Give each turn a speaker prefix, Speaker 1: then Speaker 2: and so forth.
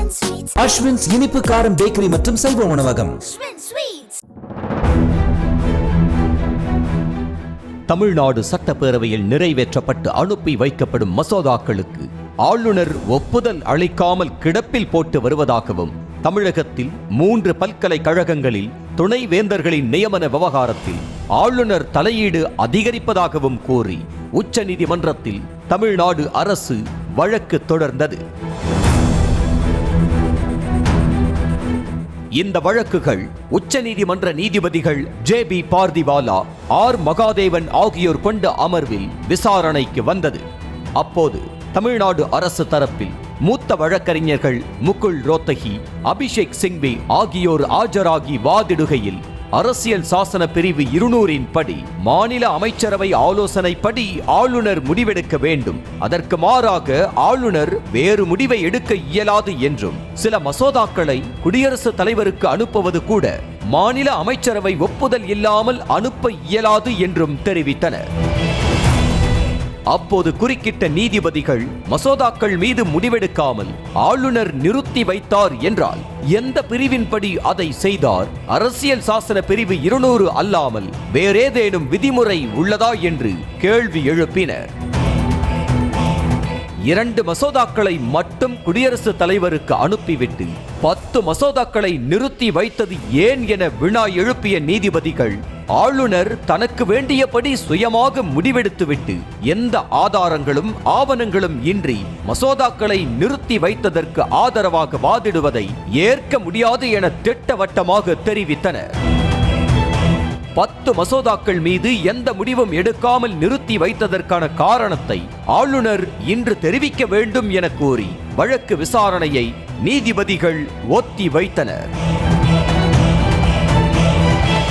Speaker 1: அஸ்வின்ஸ் இனிப்பு காரம் பேக்கரி மற்றும் செல்வ உணவகம்.
Speaker 2: தமிழ்நாடு சட்டப்பேரவையில் நிறைவேற்றப்பட்டு அனுப்பி வைக்கப்படும் மசோதாக்களுக்கு ஆளுநர் ஒப்புதல் அளிக்காமல் கிடப்பில் போட்டு வருவதாகவும், தமிழகத்தில் 3 பல்கலைக்கழகங்களில் துணைவேந்தர்களின் நியமன விவகாரத்தில் ஆளுநர் தலையீடு அதிகரிப்பதாகவும் கூறி உச்சநீதிமன்றத்தில் தமிழ்நாடு அரசு வழக்கு தொடர்ந்தது. இந்த வழக்குகள் உச்சநீதிமன்ற நீதிபதிகள் JB பார்திவாலா, R மகாதேவன் ஆகியோர் கொண்ட அமர்வில் விசாரணைக்கு வந்தது. அப்போது தமிழ்நாடு அரசு தரப்பில் மூத்த வழக்கறிஞர்கள் முகுல் ரோத்தகி, அபிஷேக் சிங்வி ஆகியோர் ஆஜராகி வாதிடுகையில், அரசியல் சாசன பிரிவு 200 படி மாநில அமைச்சரவை ஆலோசனைப்படி ஆளுநர் முடிவெடுக்க வேண்டும், அதற்கு மாறாக ஆளுநர் வேறு முடிவை எடுக்க இயலாது என்றும், சில மசோதாக்களை குடியரசுத் தலைவருக்கு அனுப்புவது கூட மாநில அமைச்சரவை ஒப்புதல் இல்லாமல் அனுப்ப இயலாது என்றும் தெரிவித்தனர். அப்போது குறுக்கிட்ட நீதிபதிகள், மசோதாக்கள் மீது முடிவெடுக்காமல் ஆளுநர் நிறுத்தி வைத்தார் என்றால் எந்த பிரிவின்படி அதை செய்தார்? அரசியல் சாசன பிரிவு 200 அல்லாமல் வேறேதேனும் விதிமுறை உள்ளதா என்று கேள்வி எழுப்பினர். 2 மசோதாக்களை மட்டும் குடியரசுத் தலைவருக்கு அனுப்பிவிட்டு 10 மசோதாக்களை நிறுத்தி வைத்தது ஏன் என வினா எழுப்பிய நீதிபதிகள், ஆளுநர் தனக்கு வேண்டியபடி சுயமாக முடிவெடுத்துவிட்டு எந்த ஆதாரங்களும் ஆவணங்களும் இன்றி மசோதாக்களை நிறுத்தி வைத்ததற்கு ஆதரவாக வாதிடுவதை ஏற்க முடியாது என திட்டவட்டமாக தெரிவித்தனர். 10 மசோதாக்கள் மீது எந்த முடிவும் எடுக்காமல் நிறுத்தி வைத்ததற்கான காரணத்தை ஆளுநர் இன்று தெரிவிக்க வேண்டும் என கூறி வழக்கு விசாரணையை நீதிபதிகள் ஒத்தி வைத்தனர்.